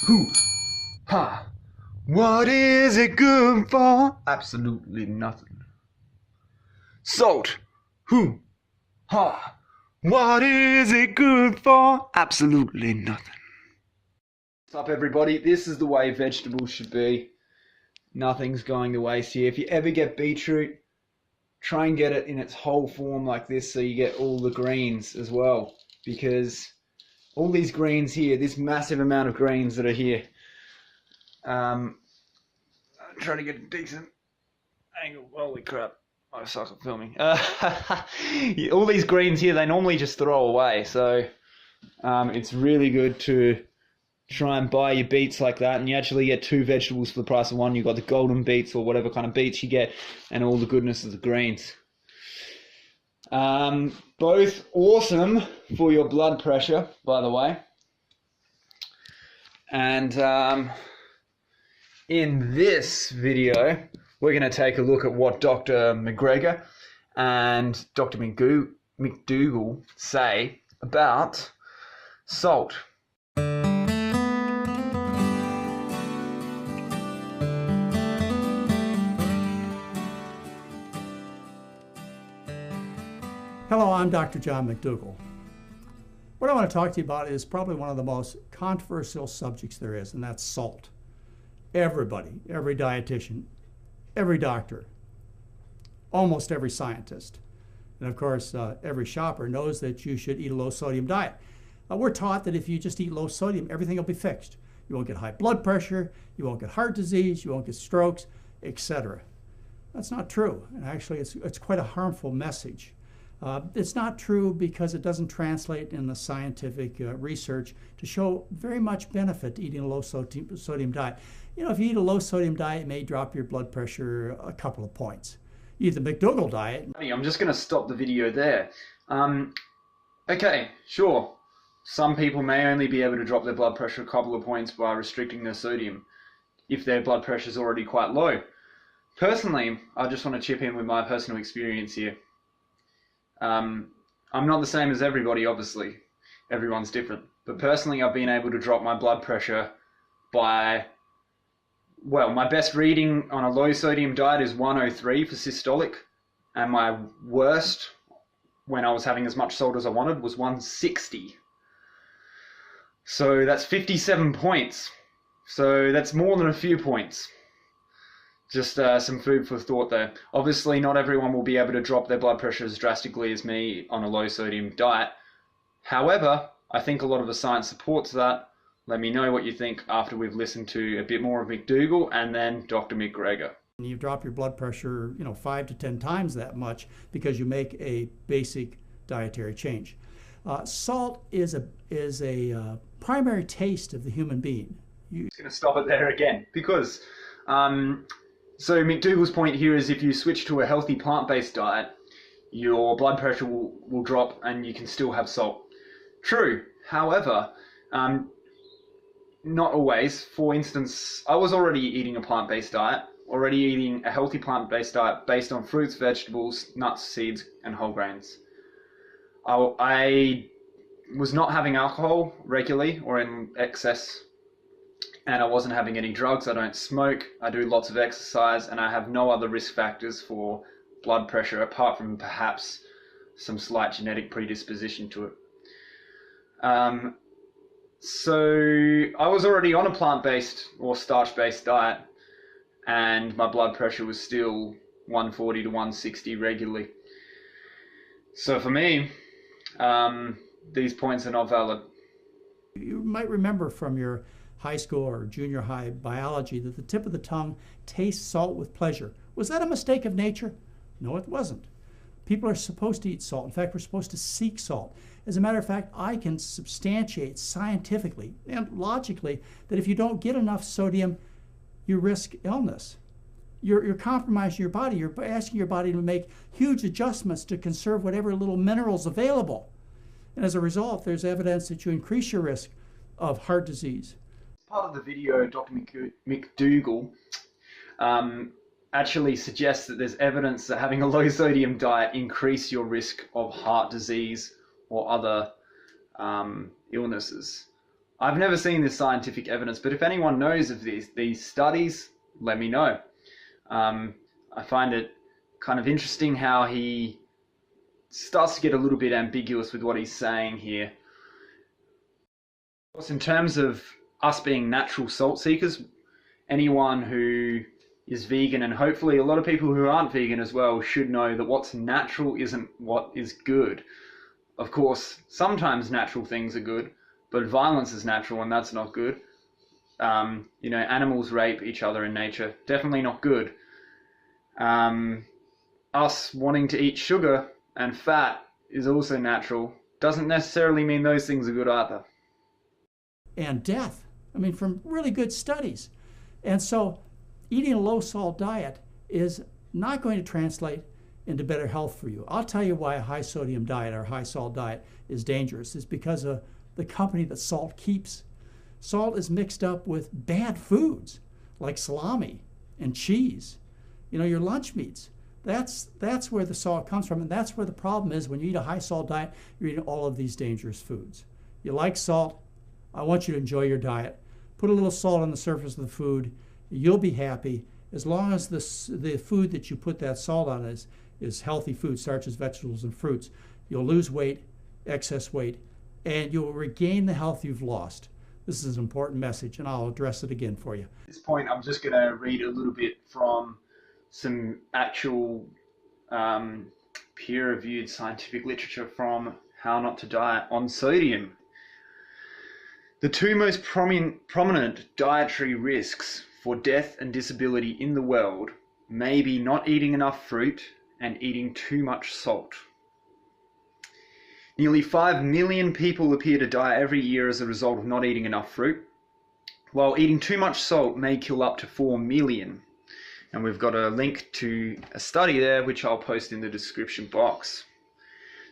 Who? Ha! What is it good for? Absolutely nothing. Salt. Who? Ha! What is it good for? Absolutely nothing. What's up, everybody? This is the way vegetables should be. Nothing's going to waste here. If you ever get beetroot, try and get it in its whole form like this so you get all the greens as well. Because all these greens here, this massive amount of greens that are here, I'm trying to get a decent angle. Holy crap, I suck at filming. All these greens here, they normally just throw away, so it's really good to try and buy your beets like that, and you actually get two vegetables for the price of one. You've got the golden beets or whatever kind of beets you get, and all the goodness of the greens. Both awesome for your blood pressure, by the way. And in this video, we're going to take a look at what Dr. McGregor and Dr. McDougall say about salt. Hello, I'm Dr. John McDougall. What I want to talk to you about is probably one of the most controversial subjects there is, and that's salt. Everybody, every dietitian, every doctor, almost every scientist, and of course every shopper knows that you should eat a low sodium diet. We're taught that if you just eat low sodium, everything will be fixed. You won't get high blood pressure, you won't get heart disease, you won't get strokes, etc. That's not true, and actually it's quite a harmful message. It's not true because it doesn't translate in the scientific research to show very much benefit to eating a low sodium diet. You know, if you eat a low sodium diet, it may drop your blood pressure a couple of points. You eat the McDougall diet. I'm just going to stop the video there. Okay, sure. Some people may only be able to drop their blood pressure a couple of points by restricting their sodium if their blood pressure is already quite low. Personally, I just want to chip in with my personal experience here. I'm not the same as everybody, obviously. Everyone's different. But personally, I've been able to drop my blood pressure by, well, my best reading on a low sodium diet is 103 for systolic. And my worst, when I was having as much salt as I wanted, was 160. So that's 57 points. So that's more than a few points. Just some food for thought there. Obviously, not everyone will be able to drop their blood pressure as drastically as me on a low sodium diet. However, I think a lot of the science supports that. Let me know what you think after we've listened to a bit more of McDougall and then Dr. McGregor. You drop your blood pressure, 5 to 10 times that much because you make a basic dietary change. Salt is a primary taste of the human being. I'm just going to stop it there again because so McDougall's point here is if you switch to a healthy plant-based diet, your blood pressure will drop and you can still have salt. True. However, not always. For instance, I was already eating a plant-based diet, already eating a healthy plant-based diet based on fruits, vegetables, nuts, seeds, and whole grains. I was not having alcohol regularly or in excess, and I wasn't having any drugs. I don't smoke, I do lots of exercise, and I have no other risk factors for blood pressure apart from perhaps some slight genetic predisposition to it. So I was already on a plant-based or starch-based diet, and my blood pressure was still 140 to 160 regularly. So for me, these points are not valid. You might remember from your high school or junior high biology that the tip of the tongue tastes salt with pleasure. Was that a mistake of nature? No, it wasn't. People are supposed to eat salt. In fact, we're supposed to seek salt. As a matter of fact, I can substantiate scientifically and logically that if you don't get enough sodium, you risk illness. You're compromising your body. You're asking your body to make huge adjustments to conserve whatever little minerals available. And as a result, there's evidence that you increase your risk of heart disease. Part of the video, Dr. McDougall actually suggests that there's evidence that having a low sodium diet increase your risk of heart disease or other illnesses. I've never seen this scientific evidence, but if anyone knows of these studies, let me know. I find it kind of interesting how he starts to get a little bit ambiguous with what he's saying here. Of course, in terms of us being natural salt seekers, anyone who is vegan, and hopefully a lot of people who aren't vegan as well, should know that what's natural isn't what is good. Of course, sometimes natural things are good, but violence is natural and that's not good. Animals rape each other in nature, definitely not good. Us wanting to eat sugar and fat is also natural, doesn't necessarily mean those things are good either. And death, from really good studies. And so eating a low-salt diet is not going to translate into better health for you. I'll tell you why a high-sodium diet or high-salt diet is dangerous. It's because of the company that salt keeps. Salt is mixed up with bad foods like salami and cheese, your lunch meats. That's where the salt comes from, and that's where the problem is. When you eat a high-salt diet, you're eating all of these dangerous foods. You like salt, I want you to enjoy your diet. Put a little salt on the surface of the food. You'll be happy as long as the food that you put that salt on is healthy food, starches, vegetables, and fruits. You'll lose weight, excess weight, and you'll regain the health you've lost. This is an important message, and I'll address it again for you. At this point, I'm just going to read a little bit from some actual peer-reviewed scientific literature from How Not to Diet on sodium. The two most prominent dietary risks for death and disability in the world may be not eating enough fruit and eating too much salt. Nearly 5 million people appear to die every year as a result of not eating enough fruit, while eating too much salt may kill up to 4 million. And we've got a link to a study there, which I'll post in the description box.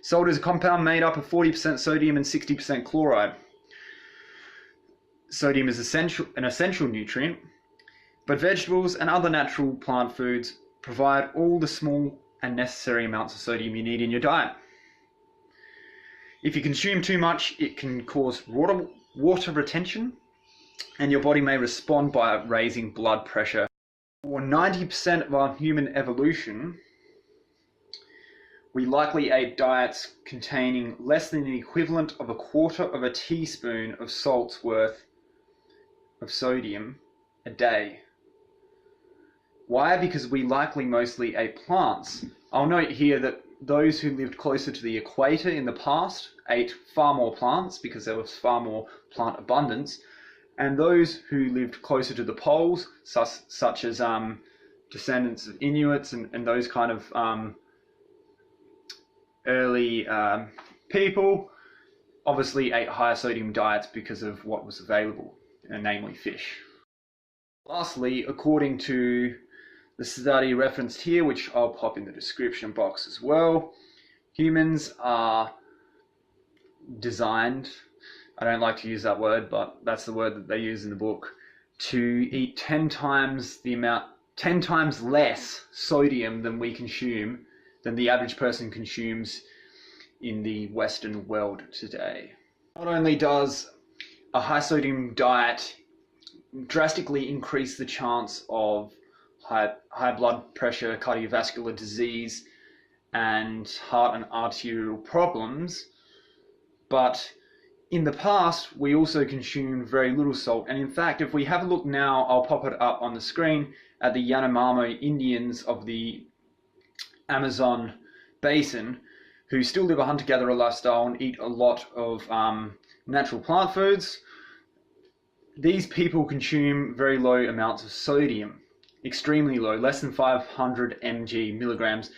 Salt is a compound made up of 40% sodium and 60% chloride. Sodium is an essential nutrient, but vegetables and other natural plant foods provide all the small and necessary amounts of sodium you need in your diet. If you consume too much, it can cause water retention, and your body may respond by raising blood pressure. For 90% of our human evolution, we likely ate diets containing less than the equivalent of 1/4 of a teaspoon of salt's worth of sodium a day. Why? Because we likely mostly ate plants. I'll note here that those who lived closer to the equator in the past ate far more plants because there was far more plant abundance, and those who lived closer to the poles, such as descendants of Inuits and those kind of early people, obviously ate higher sodium diets because of what was available, namely fish. Lastly, according to the study referenced here, which I'll pop in the description box as well, humans are designed, I don't like to use that word, but that's the word that they use in the book, to eat 10 times less sodium than we consume, than the average person consumes in the Western world today. Not only does a high sodium diet drastically increase the chance of high blood pressure, cardiovascular disease, and heart and arterial problems, but in the past we also consumed very little salt. And in fact, if we have a look now, I'll pop it up on the screen, at the Yanomamo Indians of the Amazon basin, who still live a hunter-gatherer lifestyle and eat a lot of natural plant foods. These people consume very low amounts of sodium, extremely low, less than 500 milligrams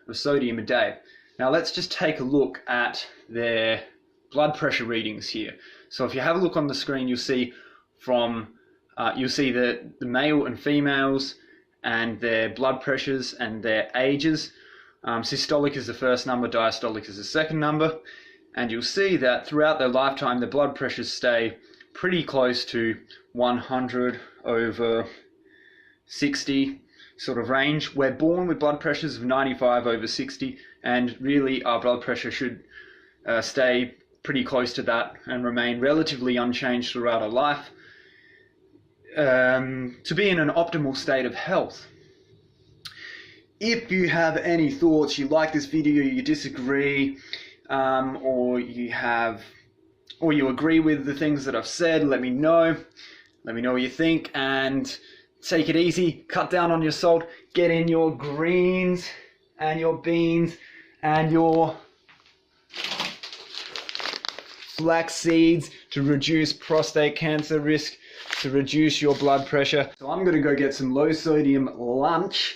of sodium a day. Now let's just take a look at their blood pressure readings here. So if you have a look on the screen, you'll see the male and females and their blood pressures and their ages. Systolic is the first number, diastolic is the second number, and you'll see that throughout their lifetime the blood pressures stay pretty close to 100/60 sort of range. We're born with blood pressures of 95/60, and really our blood pressure should stay pretty close to that and remain relatively unchanged throughout our life, to be in an optimal state of health. If you have any thoughts, you like this video, you disagree, or you agree with the things that I've said, let me know. Let me know what you think, and take it easy, cut down on your salt, get in your greens and your beans and your flax seeds to reduce prostate cancer risk, to reduce your blood pressure. So I'm going to go get some low sodium lunch,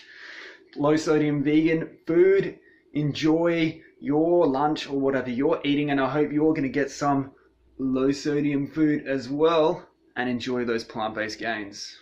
low sodium vegan food. Enjoy your lunch or whatever you're eating, and I hope you're going to get some low sodium food as well and enjoy those plant-based gains.